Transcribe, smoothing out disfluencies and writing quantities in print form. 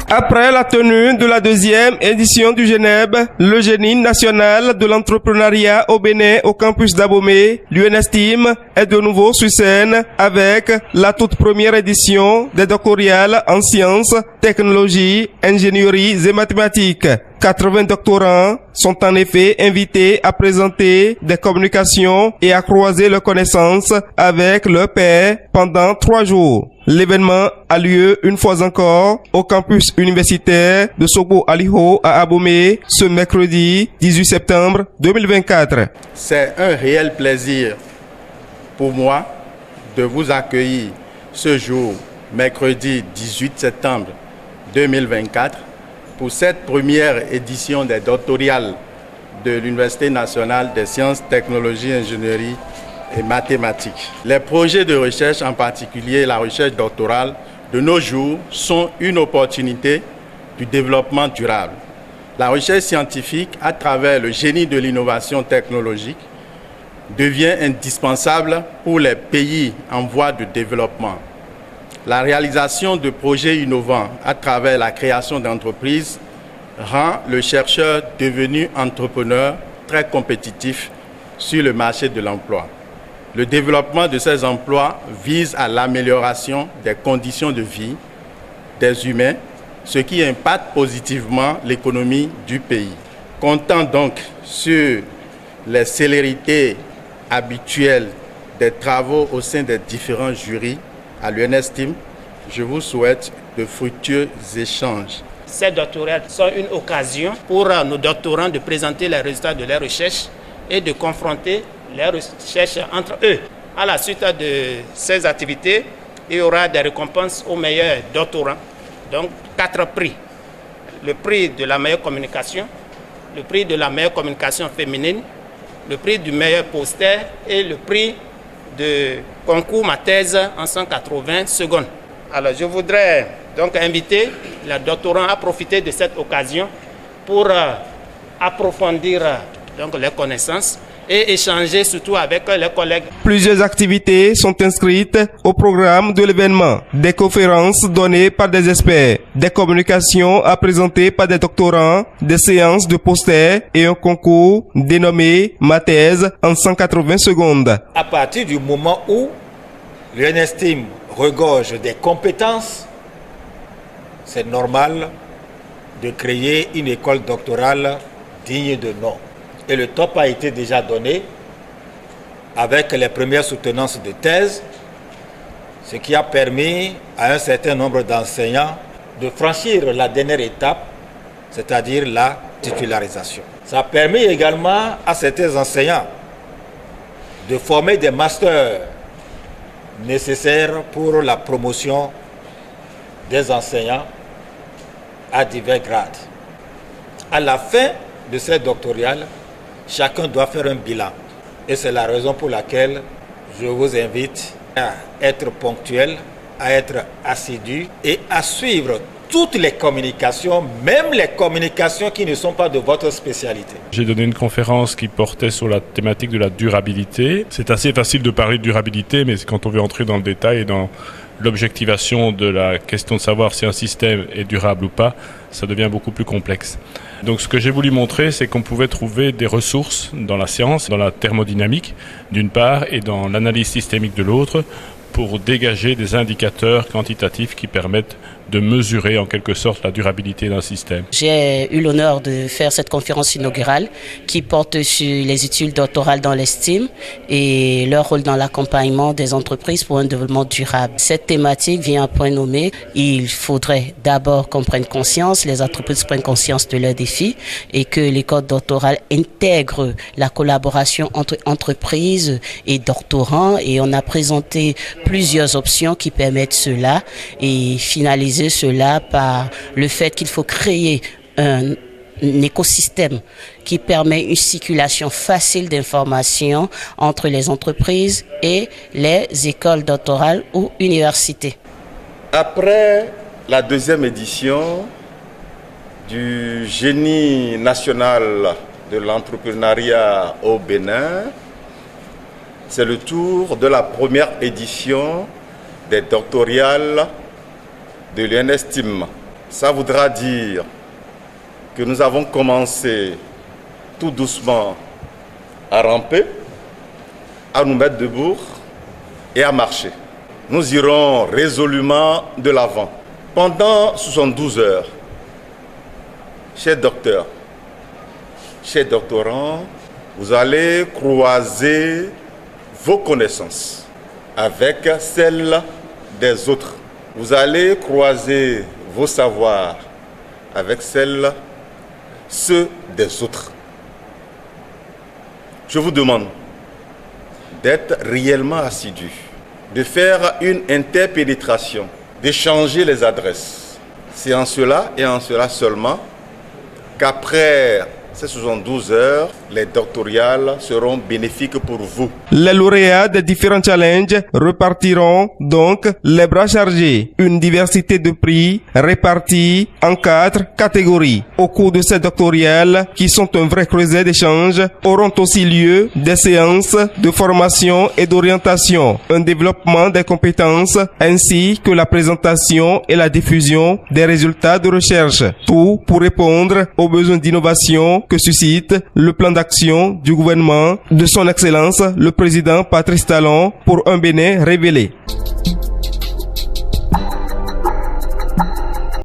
Après la tenue de la deuxième édition du GENEB, le génie national de l'entrepreneuriat au Bénin au campus d'Abomey, l'UNESTIM est de nouveau sur scène avec la toute première édition des doctorales en sciences, technologies, ingénierie et mathématiques. 80 doctorants sont en effet invités à présenter des communications et à croiser leurs connaissances avec leurs pairs pendant 3 jours. L'événement a lieu une fois encore au campus universitaire de Sobo Aliho à Abomey ce mercredi 18 septembre 2024. C'est un réel plaisir pour moi de vous accueillir ce jour, mercredi 18 septembre 2024, pour cette première édition des doctorales de l'Université nationale des sciences, technologies, ingénierie et mathématiques. Les projets de recherche, en particulier la recherche doctorale, de nos jours sont une opportunité du développement durable. La recherche scientifique, à travers le génie de l'innovation technologique, devient indispensable pour les pays en voie de développement. La réalisation de projets innovants à travers la création d'entreprises rend le chercheur devenu entrepreneur très compétitif sur le marché de l'emploi. Le développement de ces emplois vise à l'amélioration des conditions de vie des humains, ce qui impacte positivement l'économie du pays. Comptant donc sur les célérités habituelles des travaux au sein des différents jurys à l'UNESTIM, je vous souhaite de fructueux échanges. Ces doctorats sont une occasion pour nos doctorants de présenter les résultats de leurs recherches et de confronter les recherches entre eux. À la suite de ces activités, il y aura des récompenses aux meilleurs doctorants. Donc 4 prix. Le prix de la meilleure communication, le prix de la meilleure communication féminine, le prix du meilleur poster et le prix de concours ma thèse en 180 secondes. Alors je voudrais donc inviter les doctorants à profiter de cette occasion pour approfondir donc les connaissances et échanger surtout avec les collègues. Plusieurs activités sont inscrites au programme de l'événement. Des conférences données par des experts, des communications à présenter par des doctorants, des séances de posters et un concours dénommé ma thèse en 180 secondes. À partir du moment où l'UNESTIM regorge des compétences, c'est normal de créer une école doctorale digne de nom. Et le top a été déjà donné avec les premières soutenances de thèse, ce qui a permis à un certain nombre d'enseignants de franchir la dernière étape, c'est-à-dire la titularisation. Ça a permis également à certains enseignants de former des masters nécessaires pour la promotion des enseignants à divers grades. À la fin de cette doctorale, chacun doit faire un bilan. Et c'est la raison pour laquelle je vous invite à être ponctuel, à être assidu et à suivre toutes les communications, même les communications qui ne sont pas de votre spécialité. J'ai donné une conférence qui portait sur la thématique de la durabilité. C'est assez facile de parler de durabilité, mais quand on veut entrer dans le détail et dans l'objectivation de la question de savoir si un système est durable ou pas, ça devient beaucoup plus complexe. Donc ce que j'ai voulu montrer, c'est qu'on pouvait trouver des ressources dans la science, dans la thermodynamique d'une part et dans l'analyse systémique de l'autre, pour dégager des indicateurs quantitatifs qui permettent de mesurer en quelque sorte la durabilité d'un système. J'ai eu l'honneur de faire cette conférence inaugurale qui porte sur les études doctorales dans l'estime et leur rôle dans l'accompagnement des entreprises pour un développement durable. Cette thématique vient à point nommé. Il faudrait d'abord qu'on prenne conscience, les entreprises prennent conscience de leurs défis et que l'école doctorale intègre la collaboration entre entreprises et doctorants, et on a présenté plusieurs options qui permettent cela et finaliser cela par le fait qu'il faut créer un écosystème qui permet une circulation facile d'informations entre les entreprises et les écoles doctorales ou universités. Après la deuxième édition du génie national de l'entrepreneuriat au Bénin, c'est le tour de la première édition des doctorales de l'UNESTIM. Ça voudra dire que nous avons commencé tout doucement à ramper, à nous mettre debout et à marcher. Nous irons résolument de l'avant. Pendant 72 heures, chers docteurs, chers doctorants, vous allez croiser vos connaissances avec celles des autres. Vous allez croiser vos savoirs avec ceux des autres. Je vous demande d'être réellement assidus, de faire une interpénétration, d'échanger les adresses. C'est en cela et en cela seulement qu'après ces 72 heures, les doctorales seront bénéfiques pour vous. Les lauréats des différents challenges repartiront donc les bras chargés. Une diversité de prix répartis en 4 catégories. Au cours de ces doctorales, qui sont un vrai creuset d'échange, auront aussi lieu des séances de formation et d'orientation, un développement des compétences, ainsi que la présentation et la diffusion des résultats de recherche. Tout pour répondre aux besoins d'innovation que suscite le plan d'action du gouvernement de son Excellence le président Patrice Talon pour un Bénin révélé.